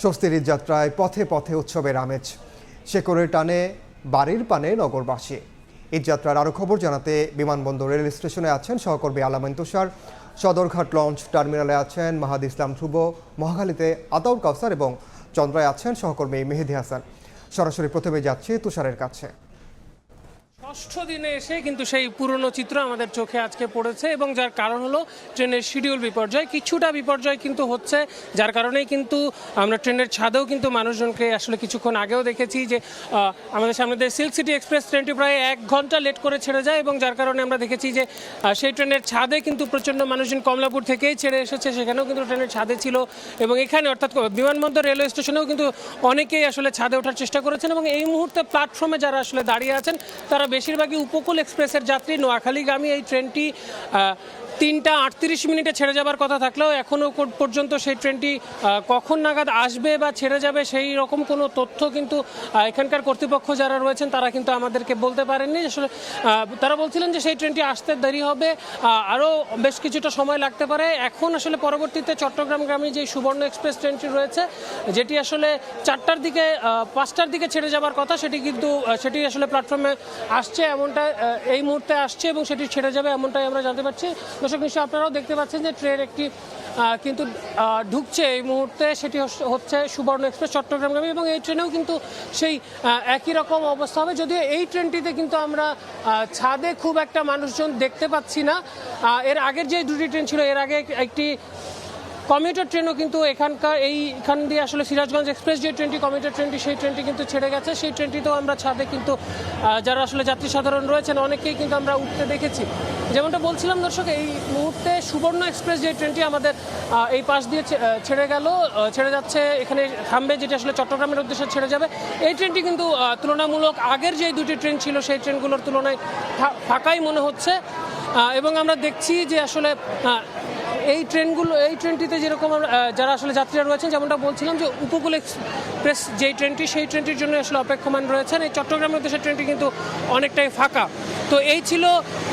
স্বস্তির যাত্রায় পথে পথে উৎসবের আমেজ, শেকড়ের টানে বাড়ির পানে নগরবাসী। ঈদযাত্রার আরও খবর জানাতে বিমানবন্দর রেল স্টেশনে আছেন সহকর্মী আলামিন তুষার, সদরঘাট লঞ্চ টার্মিনালে আছেন মাহাদি ইসলাম ধ্রুব, মহাখালীতে আতাউর কাউসার এবং চন্দ্রায় আছেন সহকর্মী মেহেদি হাসান। সরাসরি প্রথমে যাচ্ছি তুষারের কাছে। ষষ্ঠ দিনে এসে কিন্তু সেই পুরনো চিত্র আমাদের চোখে আজকে পড়েছে এবং যার কারণ হলো ট্রেনের শিডিউল বিপর্যয়। কিছুটা বিপর্যয় কিন্তু হচ্ছে, যার কারণেই কিন্তু আমরা ট্রেনের ছাদেও কিন্তু মানুষজনকে আসলে কিছুক্ষণ আগেও দেখেছি যে আমাদের সামনে দিয়ে সিল্ক সিটি এক্সপ্রেস ট্রেনটি প্রায় 1 ঘন্টা লেট করে ছেড়ে যায় এবং যার কারণে আমরা দেখেছি যে সেই ট্রেনের ছাদে কিন্তু প্রচণ্ড মানুষজন কমলাপুর থেকেই ছেড়ে এসেছে, সেখানেও কিন্তু ট্রেনের ছাদে ছিল এবং এখানে অর্থাৎ বিমানবন্দর রেলওয়ে স্টেশনেও কিন্তু অনেকেই আসলে ছাদে ওঠার চেষ্টা করেছেন এবং এই মুহূর্তে প্ল্যাটফর্মে যারা আসলে দাঁড়িয়ে আছেন তারা বেশিরভাগই উপকূল এক্সপ্রেসের যাত্রী। নোয়াখালীগামী এই ট্রেনটি 3টা 38 মিনিটে ছেড়ে যাবার কথা থাকলেও এখনও পর্যন্ত সেই ট্রেনটি কখন নাগাদ আসবে বা ছেড়ে যাবে সেই রকম কোনো তথ্য কিন্তু এখানকার কর্তৃপক্ষ যারা রয়েছেন তারা কিন্তু আমাদেরকে বলতে পারেননি। আসলে তারা বলছিলেন যে সেই ট্রেনটি আসতে দেরি হবে, আরও বেশ কিছুটা সময় লাগতে পারে। এখন আসলে পরবর্তীতে চট্টগ্রামগামী যে সুবর্ণ এক্সপ্রেস ট্রেনটি রয়েছে, যেটি আসলে 4টার দিকে 5টার দিকে ছেড়ে যাবার কথা, সেটি আসলে প্ল্যাটফর্মে আসছে এমনটা এই মুহূর্তে আসছে এবং সেটি ছেড়ে যাবে এমনটাই আমরা জানতে পারছি। দর্শক নিশ্চয়ই আপনারাও দেখতে পাচ্ছেন যে ট্রেন একটি কিন্তু ঢুকছে এই মুহূর্তে, সেটি হচ্ছে সুবর্ণ এক্সপ্রেস চট্টগ্রামগামী এবং এই ট্রেনেও কিন্তু সেই একই রকম অবস্থা হবে, যদিও এই ট্রেনটিতে কিন্তু আমরা ছাদে খুব একটা মানুষজন দেখতে পাচ্ছি না। এর আগের যে দুটি ট্রেন ছিল, এর আগে একটি কমিউটার ট্রেনও কিন্তু এইখান দিয়ে আসলে সিরাজগঞ্জ এক্সপ্রেস যে ট্রেনটি কমিউটার ট্রেনটি, সেই ট্রেনটি কিন্তু ছেড়ে গেছে। সেই ট্রেনটিতেও আমরা ছাদে কিন্তু যারা আসলে যাত্রী সাধারণ রয়েছেন অনেকেই কিন্তু আমরা উঠতে দেখেছি। যেমনটা বলছিলাম দর্শক, এই মুহূর্তে সুবর্ণ এক্সপ্রেস যে ট্রেনটি আমাদের এই পাশ দিয়ে ছেড়ে যাচ্ছে, এখানে থামবে, যেটি আসলে চট্টগ্রামের উদ্দেশ্যে ছেড়ে যাবে। এই ট্রেনটি কিন্তু তুলনামূলক আগের যে দুটি ট্রেন ছিল সেই ট্রেনগুলোর তুলনায় ফাঁকাই মনে হচ্ছে এবং আমরা দেখছি যে আসলে এই ট্রেনটিতে যেরকম যারা আসলে যাত্রীরা রয়েছেন, যেমনটা বলছিলাম যে উপকূল এক্সপ্রেস যেই ট্রেনটি, সেই ট্রেনটির জন্য আসলে অপেক্ষমান রয়েছেন। এই চট্টগ্রামের উদ্দেশ্যে ট্রেনটি কিন্তু অনেকটাই ফাঁকা। তো এই ছিল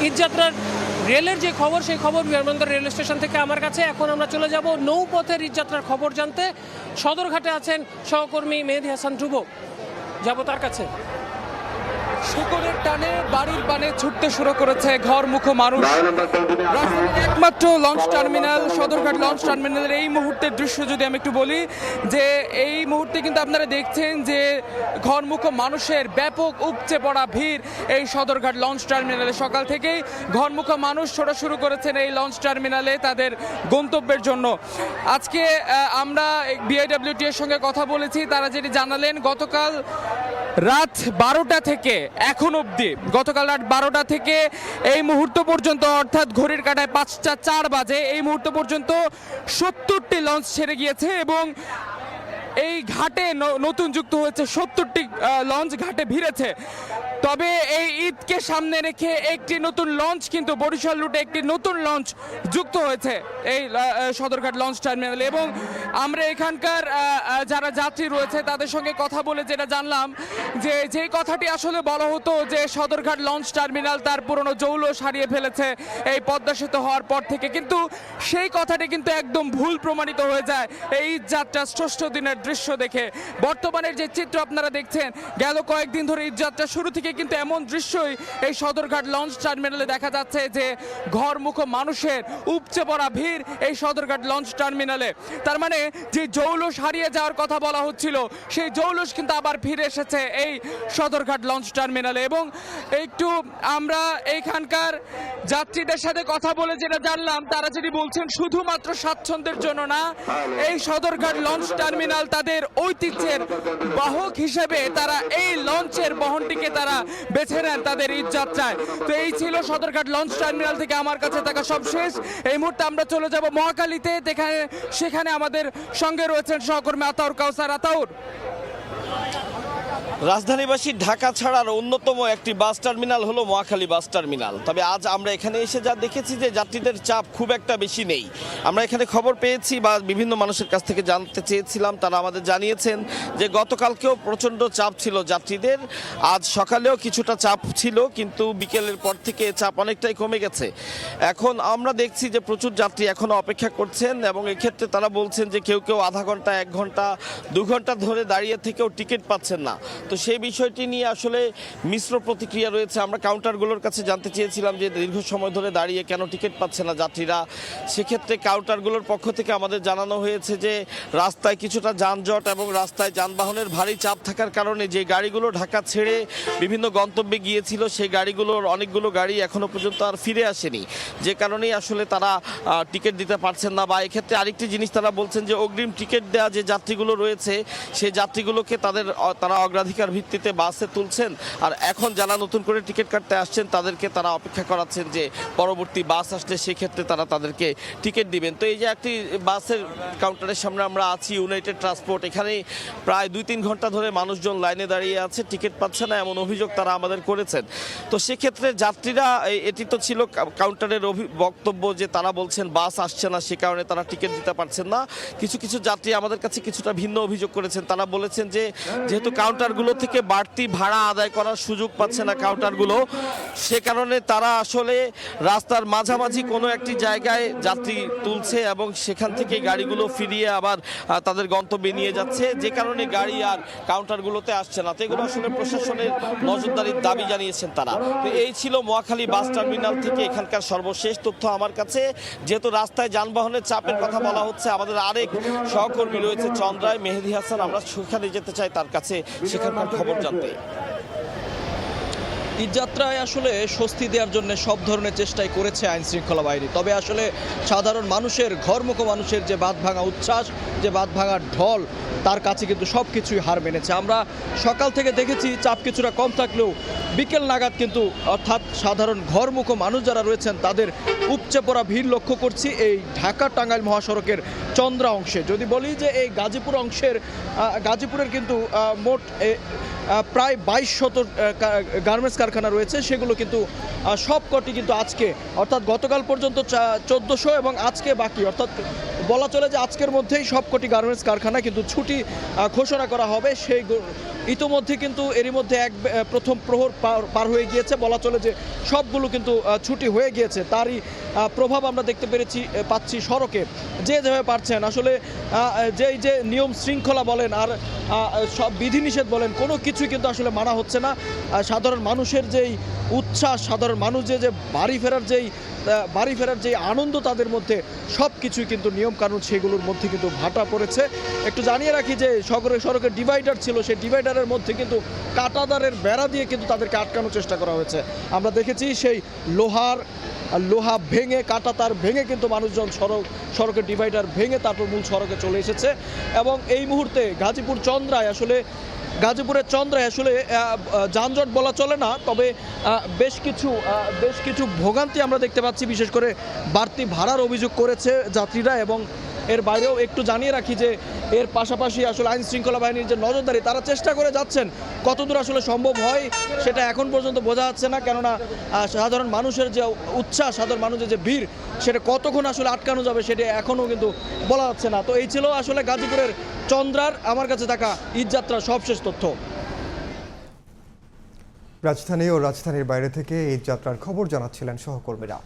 ঈদযাত্রার রেলের যে খবর, সেই খবর বিমানবন্দর রেল স্টেশন থেকে আমার কাছে। এখন আমরা চলে যাব নৌপথের ঈদযাত্রার খবর জানতে। সদরঘাটে আছেন সহকর্মী মেহেদি হাসান ধ্রুব, যাব তার কাছে। শেকড়ের টানে বাড়ির পানে ছুটতে শুরু করেছে ঘরমুখো মানুষ। একমাত্র লঞ্চ টার্মিনাল সদরঘাট লঞ্চ টার্মিনালের এই মুহূর্তের দৃশ্য যদি আমি একটু বলি, যে এই মুহূর্তে কিন্তু আপনারা দেখছেন যে ঘরমুখো মানুষের ব্যাপক উপচে পড়া ভিড় এই সদরঘাট লঞ্চ টার্মিনালে। সকাল থেকেই ঘরমুখো মানুষ ছোটা শুরু করেছেন এই লঞ্চ টার্মিনালে তাদের গন্তব্যের জন্য। আজকে আমরা বিআইডব্লিউটি এর সঙ্গে কথা বলেছি, তারা যেটি জানালেন গতকাল রাত 12টা থেকে এখন অবধি, গতকাল রাত 12টা থেকে এই মুহূর্ত পর্যন্ত, অর্থাৎ ঘড়ির কাঁটায় 5টা 4 বাজে, এই মুহূর্ত পর্যন্ত 70টি লঞ্চ ছেড়ে গিয়েছে এবং এই ঘাটে নতুন যুক্ত হয়েছে 70টি লঞ্চ ঘাটে ভিড়েছে। তবে এই ঈদকে সামনে রেখে একটি নতুন লঞ্চ কিন্তু বরিশাল রুটে একটি নতুন লঞ্চ যুক্ত হয়েছে এই সদরঘাট লঞ্চ টার্মিনালে এবং আমরা এখানকার যারা যাত্রী রয়েছে তাদের সঙ্গে কথা বলে যেটা জানলাম যে কথাটি আসলে বলা হতো যে সদরঘাট লঞ্চ টার্মিনাল তার পুরনো জৌলুস হারিয়ে ফেলেছে এই পদ্মা সেতু হওয়ার পর থেকে, কিন্তু সেই কথাটি কিন্তু একদম ভুল প্রমাণিত হয়ে যায় এই ঈদযাত্রা ষষ্ঠ দিনের দৃশ্য দেখে। বর্তমানের যে চিত্র আপনারা দেখছেন, গেল কয়েকদিন ধরে ঈদযাত্রা শুরু থেকে কিন্তু এমন দৃশ্যই এই সদরঘাট লঞ্চ টার্মিনালে দেখা যাচ্ছে যে ঘরমুখো মানুষের উপচে পড়া ভিড় এই সদরঘাট লঞ্চ টার্মিনালে। তার মানে যে জৌলুস হারিয়ে যাওয়ার কথা বলা হচ্ছিল, সেই জৌলুস কিন্তু আবার ফিরে এসেছে এই সদরঘাট লঞ্চ টার্মিনালে। এবং একটু আমরা এইখানকার যাত্রীদের সাথে কথা বলে যেটা জানলাম, তারা যেটি বলছেন শুধুমাত্র স্বাচ্ছন্দ্যের জন্য না, এই সদরঘাট লঞ্চ টার্মিনাল তাদের ঐতিহ্যের বাহক হিসেবে তারা এই লঞ্চের বহনটিকে তারা বেছে নেন তাদের ঈদযাত্রায়। তো এই ছিল সদরঘাট লঞ্চ টার্মিনাল থেকে আমার কাছে থাকা সব শেষ। এই মুহূর্তে আমরা চলে যাব মহাখালীতে, সেখানে আমাদের সঙ্গে রয়েছেন সহকর্মী আতাউর কাউসার। আতাউর, রাজধানীবাসী ঢাকা ছাড়ার অন্যতম একটি বাস টার্মিনাল হলো মহাখালী বাস টার্মিনাল। তবে আজ আমরা এখানে এসে যা দেখেছি যে যাত্রীদের চাপ খুব একটা বেশি নেই। আমরা এখানে খবর পেয়েছি বা বিভিন্ন মানুষের কাছ থেকে জানতে চেয়েছিলাম, তারা আমাদের জানিয়েছেন যে গতকালকেও প্রচণ্ড চাপ ছিল যাত্রীদের, আজ সকালেও কিছুটা চাপ ছিল, কিন্তু বিকেলের পর থেকে চাপ অনেকটাই কমে গেছে। এখন আমরা দেখছি যে প্রচুর যাত্রী এখনও অপেক্ষা করছেন এবং এক্ষেত্রে তারা বলছেন যে কেউ কেউ আধা ঘন্টা, 1 ঘন্টা, 2 ঘন্টা ধরে দাঁড়িয়ে থেকেও টিকিট পাচ্ছেন না। তো সেই বিষয়টি নিয়ে আসলে মিশ্র প্রতিক্রিয়া রয়েছে। আমরা কাউন্টারগুলোর কাছে জানতে চেয়েছিলাম যে দীর্ঘ সময় ধরে দাঁড়িয়ে কেন টিকিট পাচ্ছে না যাত্রীরা। সেক্ষেত্রে কাউন্টারগুলোর পক্ষ থেকে আমাদের জানানো হয়েছে যে রাস্তায় কিছুটা যানজট এবং রাস্তায় যানবাহনের ভারী চাপ থাকার কারণে যে গাড়িগুলো ঢাকা ছেড়ে বিভিন্ন গন্তব্যে গিয়েছিল সেই গাড়িগুলোর অনেকগুলো গাড়ি এখনো পর্যন্ত আর ফিরে আসেনি, যে কারণেই আসলে তারা টিকিট দিতে পারছেন না। বা এক্ষেত্রে আরেকটি জিনিস তারা বলছেন যে অগ্রিম টিকিট দেওয়া যে যাত্রীগুলো রয়েছে সেই যাত্রীগুলোকে তারা অগ্রাধিকার ভিত্তিতে বাসে তুলছেন, আর এখন যারা নতুন করে টিকিট কাটতে আসছেন তাদেরকে তারা অপেক্ষা করাচ্ছেন যে পরবর্তী বাস আসলে সেক্ষেত্রে তারা তাদেরকে টিকিট দিবেন। তো এই যে একটি বাসের কাউন্টারের সামনে আমরা আছি, ইউনাইটেড ট্রান্সপোর্ট, এখানে প্রায় 2-3 ঘন্টা ধরে মানুষজন লাইনে দাঁড়িয়ে আছে, টিকিট পাচ্ছে না এমন অভিযোগ তারা আমাদের করেছেন। তো সেক্ষেত্রে যাত্রীরা, এটি তো ছিল কাউন্টারের বক্তব্য যে তারা বলছেন বাস আসছে না, সে কারণে তারা টিকিট দিতে পারছেন না। কিছু কিছু যাত্রী আমাদের কাছে কিছুটা ভিন্ন অভিযোগ করেছেন। তারা বলেছেন যে যেহেতু কাউন্টারগুলো থেকে বাড়তি ভাড়া আদায় করার সুযোগ পাচ্ছে না কাউন্টারগুলো, সে কারণে তারা আসলে রাস্তার মাঝামাঝি কোনো একটি জায়গায় যাত্রী তুলছে এবং সেখান থেকে গাড়িগুলো ফিরিয়ে আবার তাদের গন্তব্যে নিয়ে যাচ্ছে, যে কারণে গাড়ি আর কাউন্টারগুলোতে আসছে না। তো এগুলো আসলে প্রশাসনের নজরদারির দাবি জানিয়েছেন তারা। তো এই ছিল মহাখালী বাস টার্মিনাল থেকে এখানকার সর্বশেষ তথ্য আমার কাছে। যেহেতু রাস্তায় যানবাহনের চাপের কথা বলা হচ্ছে, আমাদের আরেক সহকর্মী রয়েছে চন্দ্রায়, মেহেদি হাসান, আমরা সেখানে যেতে চাই তার কাছে সেখানকার খবর জানতে। ঈদযাত্রায় আসলে স্বস্তি দেওয়ার জন্য সব ধরনের চেষ্টাই করেছে আইন শৃঙ্খলা বাহিনী, তবে আসলে সাধারণ মানুষের, ঘরমুখো মানুষের যে বাঁধ ভাঙা উচ্ছ্বাস, যে বাঁধ ভাঙার ঢল, তার কাছে কিন্তু সব কিছুই হার মেনেছে। আমরা সকাল থেকে দেখেছি চাপ কিছুটা কম থাকলেও বিকেল নাগাদ কিন্তু, অর্থাৎ সাধারণ ঘরমুখো মানুষ যারা রয়েছেন তাদের উপচে পড়া ভিড় লক্ষ্য করছি এই ঢাকা টাঙ্গাইল মহাসড়কের চন্দ্রা অংশে। যদি বলি যে এই গাজীপুর অংশের, গাজীপুরের কিন্তু মোট প্রায় 2200 গার্মেন্টস কারখানা রয়েছে, সেগুলো কিন্তু সবকটি কিন্তু আজকে, অর্থাৎ গতকাল পর্যন্ত 1400 এবং আজকে বাকি, অর্থাৎ বলা চলে যে আজকের মধ্যেই সবকটি গার্মেন্টস কারখানা কিন্তু ছুটি ঘোষণা করা হবে। সেই ইতোমধ্যে কিন্তু এরই মধ্যে প্রথম প্রহর পার হয়ে গিয়েছে, বলা চলে যে সবগুলো কিন্তু ছুটি হয়ে গিয়েছে। তারই প্রভাব আমরা দেখতে পাচ্ছি সড়কে, যে যেভাবে পারছেন আসলে যে নিয়ম শৃঙ্খলা বলেন আর সব বিধিনিষেধ বলেন, কোনো কিছুই কিন্তু আসলে মানা হচ্ছে না। সাধারণ মানুষের যেই উচ্ছ্বাস, সাধারণ মানুষ যে বাড়ি ফেরার যে আনন্দ তাদের মধ্যে, সব কিছুই কিন্তু নিয়মকানুন সেগুলোর মধ্যে কিন্তু ভাটা পড়েছে। একটু জানিয়ে রাখি যে সড়কের ডিভাইডার ছিল, সেই ডিভাইডারের মধ্যে কিন্তু কাঁটাতারের বেড়া দিয়ে কিন্তু তাদেরকে আটকানোর চেষ্টা করা হয়েছে। আমরা দেখেছি সেই লোহা ভেঙে, কাঁটাতার ভেঙে কিন্তু মানুষজন সড়কের ডিভাইডার ভেঙে তারপর মূল সড়কে চলে এসেছে। এবং এই মুহূর্তে গাজীপুরের চন্দ্রায় আসলে যানজট বলা চলে না, তবে বেশ কিছু ভোগান্তি আমরা দেখতে পাচ্ছি। বিশেষ করে বাড়তি ভাড়ার অভিযোগ করেছে যাত্রীরা। এবং এর বাইরেও একটু জানিয়ে রাখি যে এর পাশাপাশি আসলে আইন শৃঙ্খলা বাহিনীর যে নজরদারি, তারা চেষ্টা করে যাচ্ছেন, কতদূর আসলে সম্ভব হয় সেটা এখন পর্যন্ত বোঝা যাচ্ছে না। কেননা সাধারণ মানুষের যে উচ্ছ্বাস, সাধারণ মানুষের যে ভিড়, সেটা কতক্ষণ আসলে আটকানো যাবে সেটা এখনও কিন্তু বলা যাচ্ছে না। তো এই ছিল আসলে গাজীপুরের চন্দ্রার আমার কাছে থাকা ঈদযাত্রার সবশেষ তথ্য। রাজধানী ও রাজধানীর বাইরে থেকে ঈদযাত্রার খবর জানাচ্ছিলেন সহকর্মীরা।